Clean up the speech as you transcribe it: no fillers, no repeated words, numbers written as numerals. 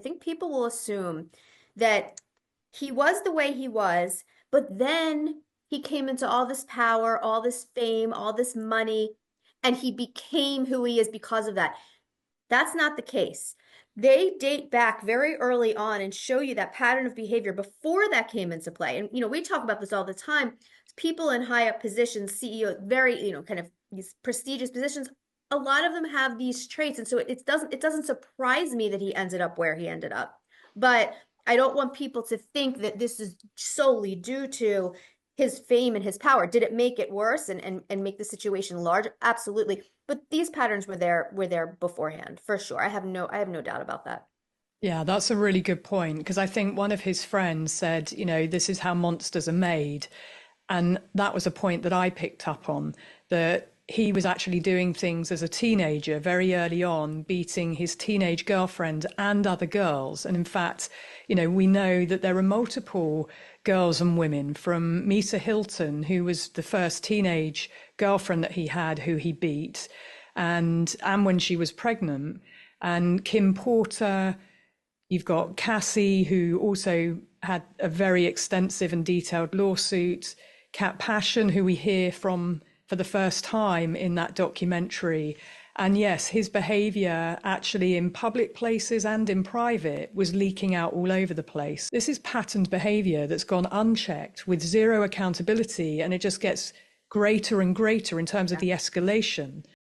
think people will assume that he was the way he was, but then he came into all this power, all this fame, all this money, and he became who he is because of that. That's not the case. They date back very early on and show you that pattern of behavior before that came into play. And we talk about this all the time. People in high up positions, CEO, very, kind of these prestigious positions, a lot of them have these traits. And so it doesn't surprise me that he ended up where he ended up. But I don't want people to think that this is solely due to his fame and his power. Did it make it worse and make the situation large? Absolutely. But these patterns were there beforehand, for sure. I have no doubt about that. Yeah, that's a really good point because I think one of his friends said, this is how monsters are made. And that was a point that I picked up on, that he was actually doing things as a teenager very early on, beating his teenage girlfriend and other girls. And in fact, we know that there are multiple girls and women from Misa Hilton, who was the first teenage girlfriend that he had, who he beat, and when she was pregnant, and Kim Porter. You've got Cassie, who also had a very extensive and detailed lawsuit. Kat Passion, who we hear from for the first time in that documentary. And yes, his behavior actually in public places and in private was leaking out all over the place. This is patterned behavior that's gone unchecked with zero accountability, and it just gets greater and greater in terms of Yeah. the escalation.